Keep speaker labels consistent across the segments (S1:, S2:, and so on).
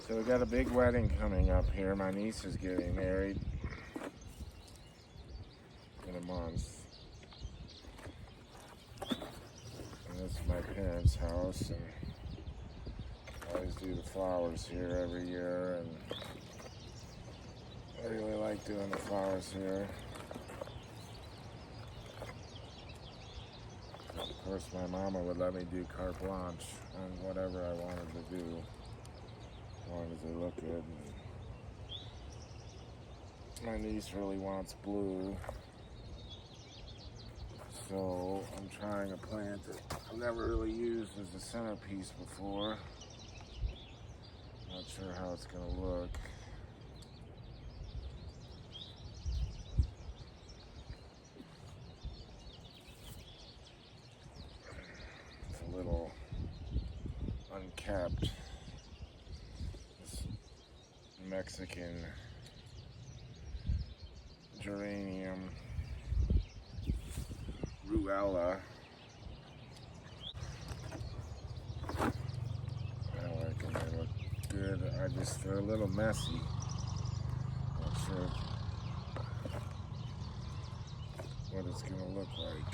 S1: So we got a big wedding coming up here. My niece is getting married in a month. And this is my parents' house, and I always do the flowers here every year, and I really like doing the flowers here. Of course, my mama would let me do carte blanche on whatever I wanted to do, as long as they look good. And my niece really wants blue, so I'm trying a plant that I've never really used as a centerpiece before. Not sure how it's going to look. It's a little unkept. This Mexican geranium, Ruella. I like them, they look good. They're a little messy. Not sure what it's gonna look like.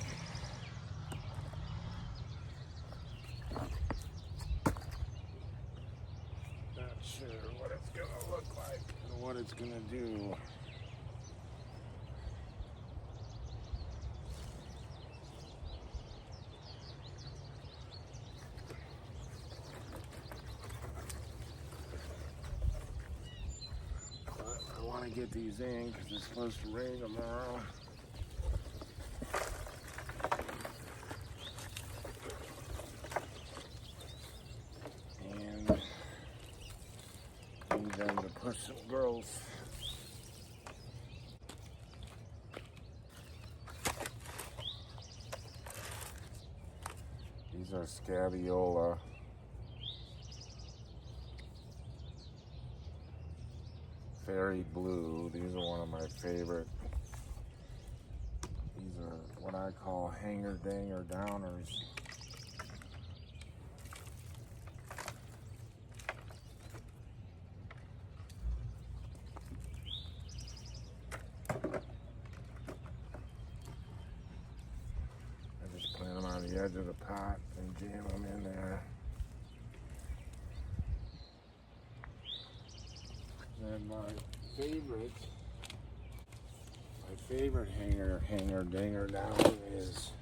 S1: Not sure what it's gonna look like or what it's gonna do. I want to get these in because it's supposed to rain tomorrow. And need them to push some growth. These are scabiola. Fairy blue. These are one of my favorite. These are what I call hanger danger downers. I just plant them on the edge of the pot and jam them in there. And my favorite hanger dinger down is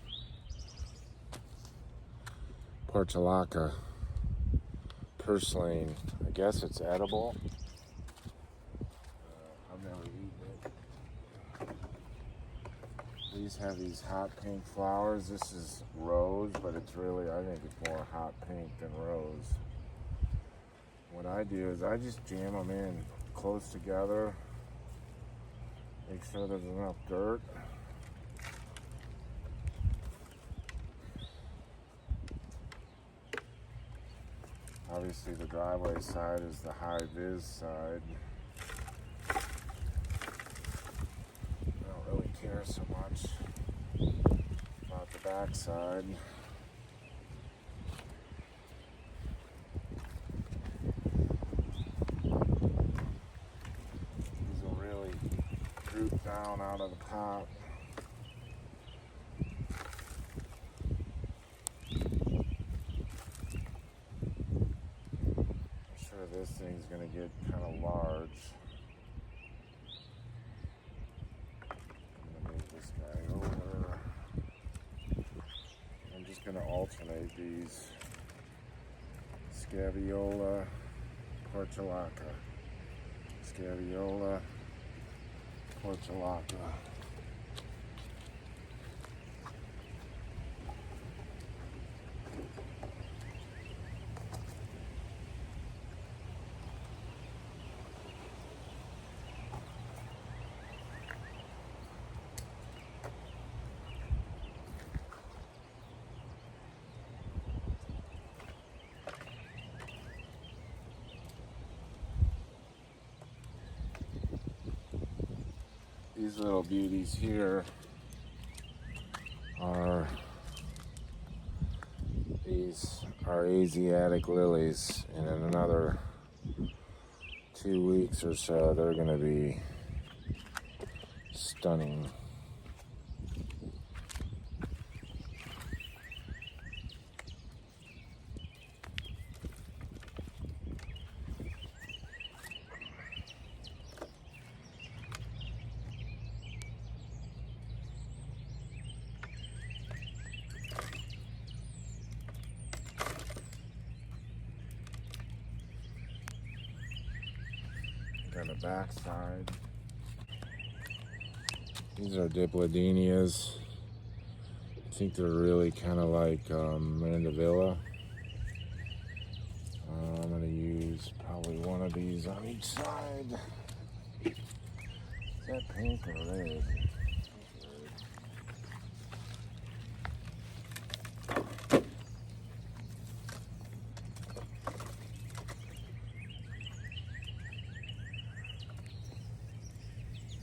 S1: portulaca, purslane. I guess it's edible. I've never eaten it. These have these hot pink flowers. This is rose, but it's really, I think it's more hot pink than rose. What I do is I just jam them in close together, make sure there's enough dirt. Obviously the driveway side is the high vis side. I don't really care so much about the back side. Down out of the pot. I'm sure this thing's going to get kind of large. I'm going to move this guy over. I'm just going to alternate these. Scabiola, portulaca. Scabiola, portulaca. These little beauties here are Asiatic lilies, and in another 2 weeks or so, they're going to be stunning. On the back side, these are dipladenias. I think they're really kind of like Mandevilla. I'm going to use probably one of these on each side. Is that pink or red?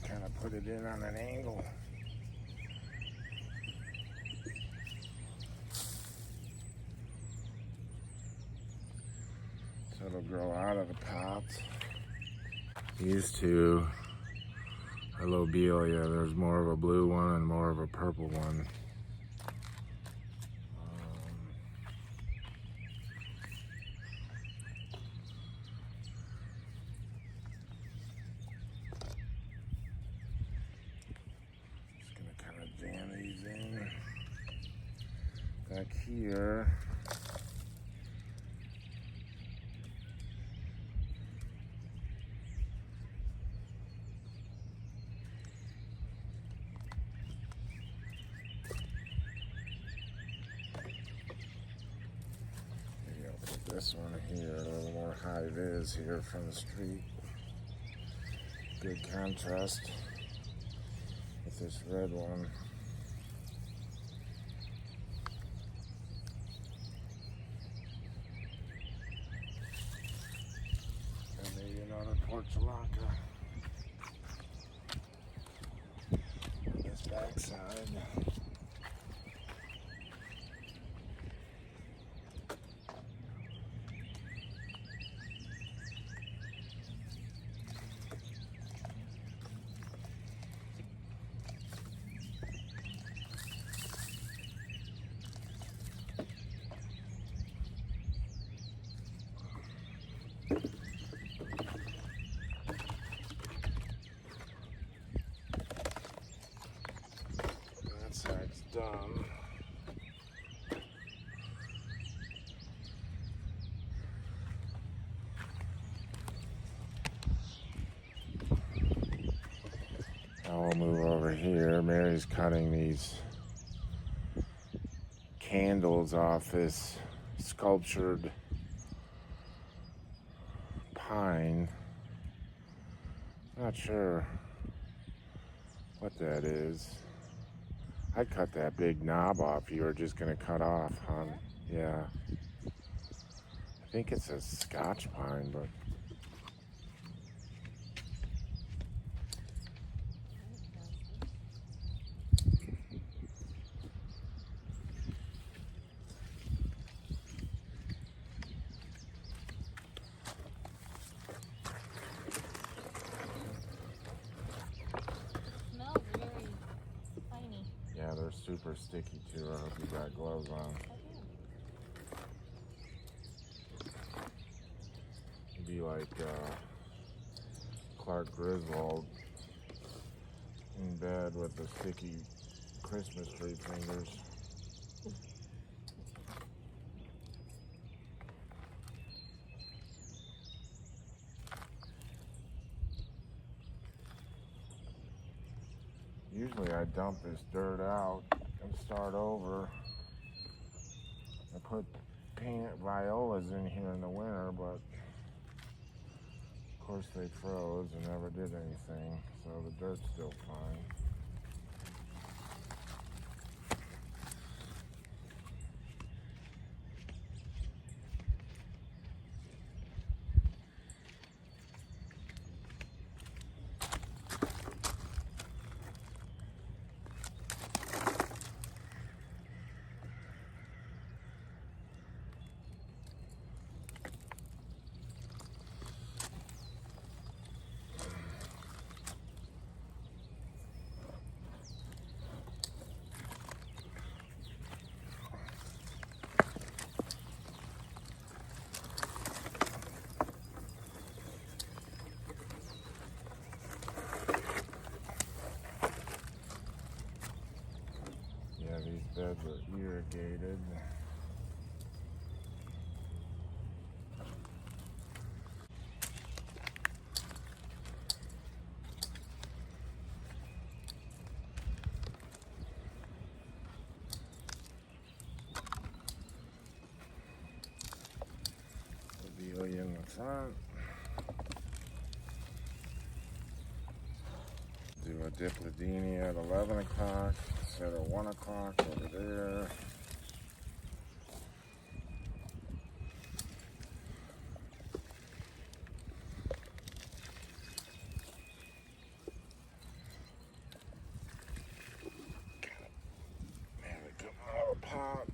S1: Kind of put it in on an angle. So it'll grow out of the pot. These two are lobelia. There's more of a blue one and more of a purple one. Jam these in back here. Maybe I'll put this one here, a little more high vis here from the street. Good contrast with this red one. Portulaca on this backside. Side's done. Now we'll move over here. Mary's cutting these candles off this sculptured pine. Not sure what that is. I'd cut that big knob off you were just going to cut off, hon. Yeah. I think it's a Scotch pine, but... Yeah, they're super sticky too. I hope you got gloves on. It'd be like Clark Griswold in bed with the sticky Christmas tree fingers. Usually I dump this dirt out and start over. I put painted violas in here in the winter, but of course they froze and never did anything, so the dirt's still fine. lily in the front. Do a dipladenia at 11 o'clock instead of 1 o'clock over there. Have it come out of pot.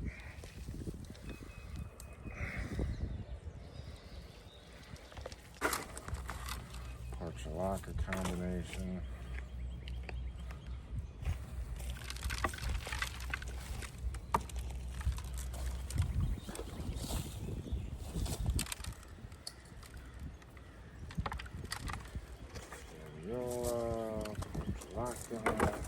S1: Portulaca combination. Portulaca.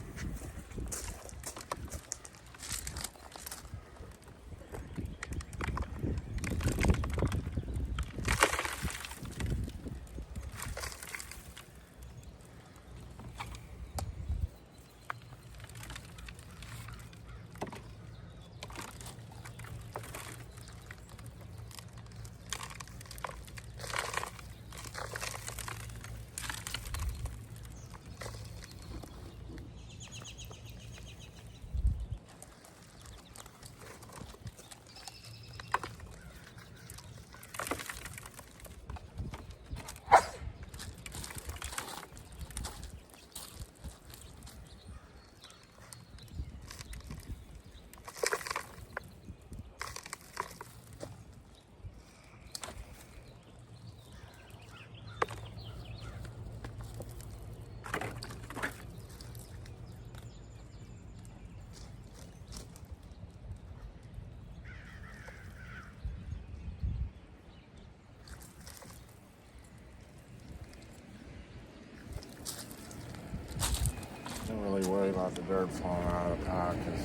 S1: Don't really worry about the dirt falling out of the pot because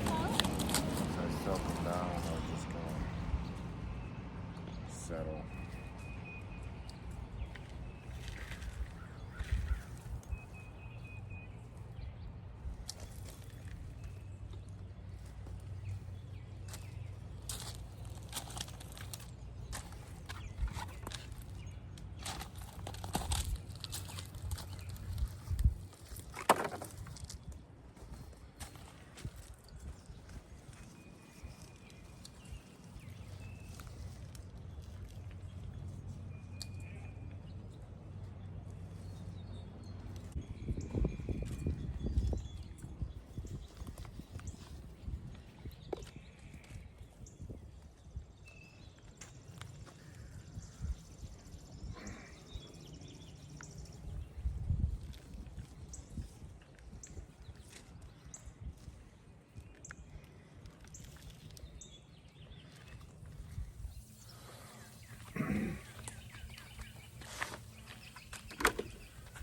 S1: once I soak them down, they're just going to settle.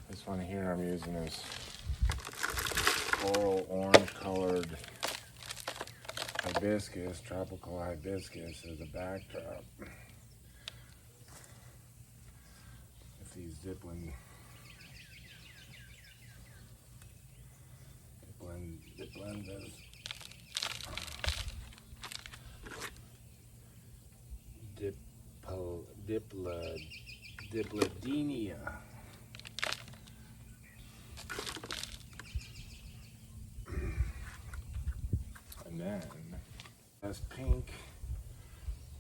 S1: This one here I'm using is coral orange colored hibiscus, tropical hibiscus as a backdrop. With these diplandas. Dipladenia. And then this pink,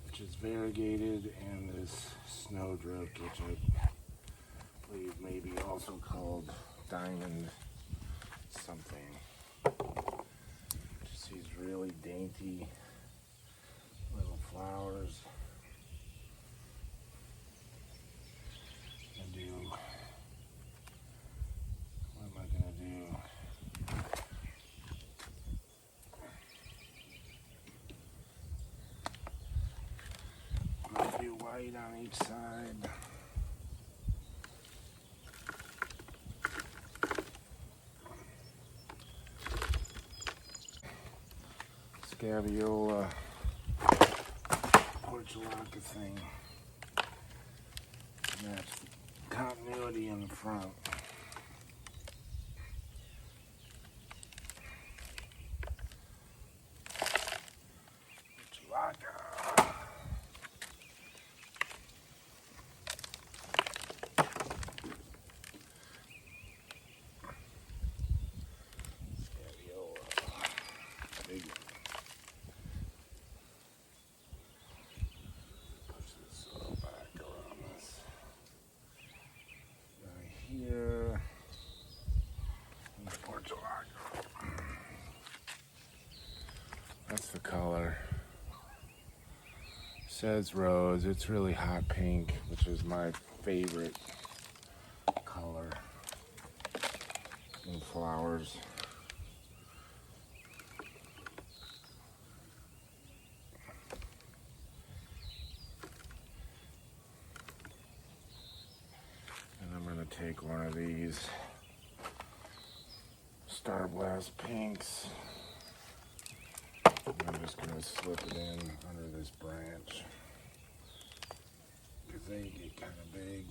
S1: which is variegated, and this snowdrift, which I believe may be also called diamond something. Just these really dainty little flowers. What am I gonna do? I'm gonna do white on each side. Scabiola portulaca thing. Match the continuity in the front. Portulaca. says rose. It's really hot pink, which is my favorite color in flowers. And I'm going to take one of these Star Blast pinks. I'm just going to slip it in under this branch because they get kind of big.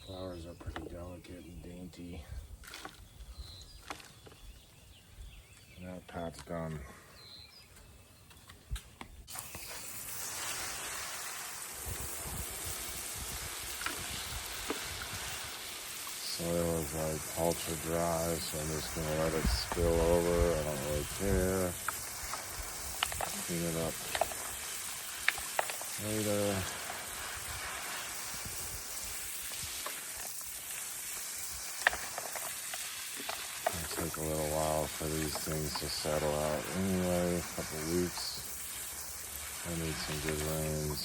S1: Flowers are pretty delicate and dainty. And that pot's gone. Soil is like ultra dry, so I'm just going to let it spill over. I don't really care. Clean it up later. It'll take a little while for these things to settle out anyway, a couple weeks. I need some good rains.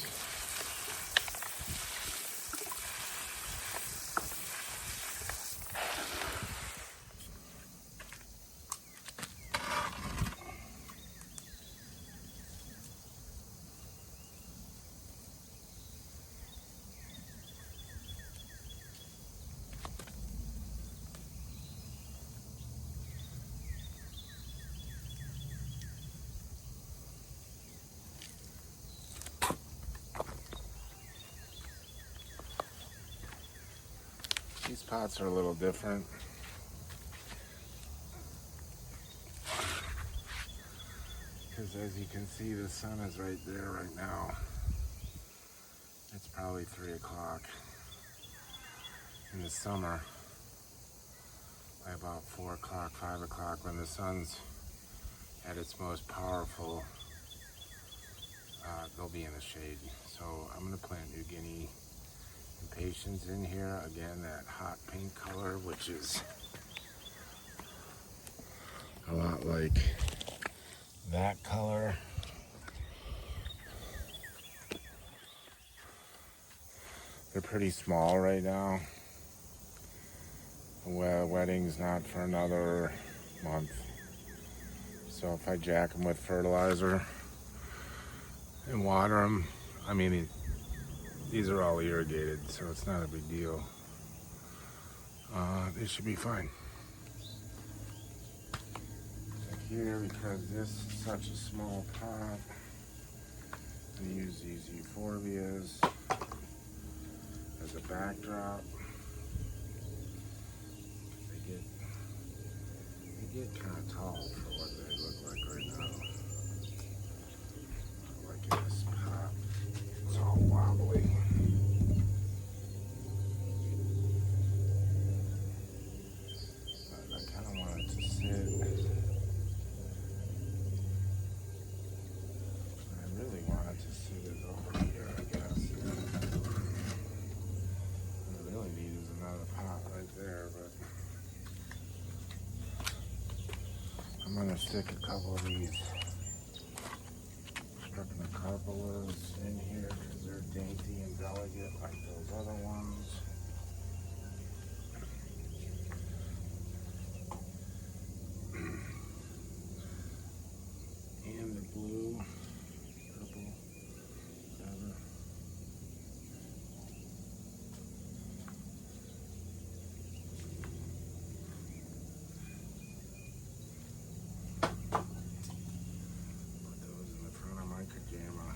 S1: These pots are a little different. Because as you can see, the sun is right there right now. It's probably 3 o'clock. In the summer, by about 4 o'clock, 5 o'clock, when the sun's at its most powerful, they'll be in the shade. So I'm going to plant New Guinea impatiens in here. Again, that hot pink color, which is a lot like that color. They're pretty small right now. Well, wedding's not for another month. So if I jack them with fertilizer and water them, I mean, these are all irrigated, so it's not a big deal. They should be fine. So here, because this is such a small pot, I use these euphorbias as a backdrop. They get kind of tall for what they look like right now. Like this pot, it's all wobbly. But I kind of want it to sit. I really want it to sit it over here, I guess. What I really need is another pot right there, but I'm going to stick a couple of these coleus in here because they're dainty and delicate like those other ones. And the blue, purple, whatever. Put those in the front of my pajama.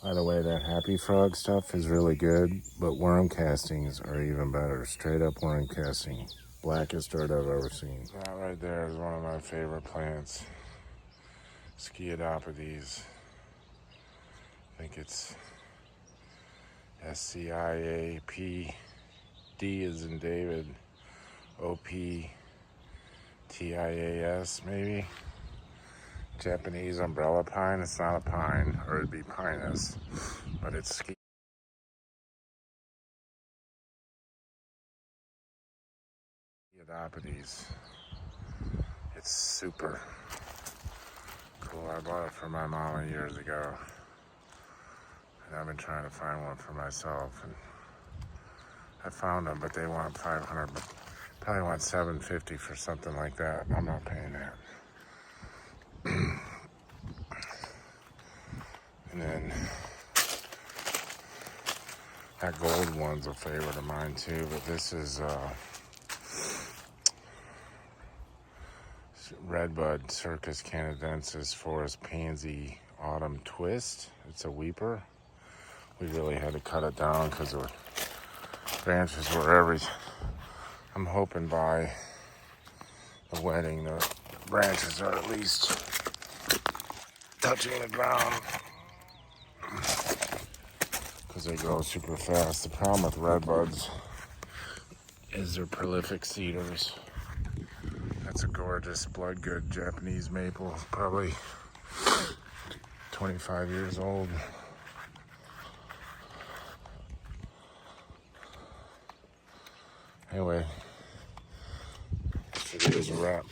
S1: By the way, that happy frog stuff is really good, but worm castings are even better. Straight up worm casting. Blackest dirt I've ever seen. That right there is one of my favorite plants. Sciadopithes. I think it's SCIAPD as in David. OPTIAS maybe. Japanese umbrella pine. It's not a pine, or it'd be pinus, but it's Sciadopithes. It's super cool. I bought it for my mama years ago, and I've been trying to find one for myself. And I found them, but they want 500. But probably want 750 for something like that. I'm not paying that. And then that gold one's a favorite of mine too, but this is Redbud Circus Canadensis Forest Pansy Autumn Twist. It's a weeper. We really had to cut it down because the branches were everything. I'm hoping by the wedding the branches are at least touching the ground because they grow super fast. The problem with redbuds is they're prolific seeders. That's a gorgeous blood good Japanese maple, probably 25 years old. Anyway, it is a wrap.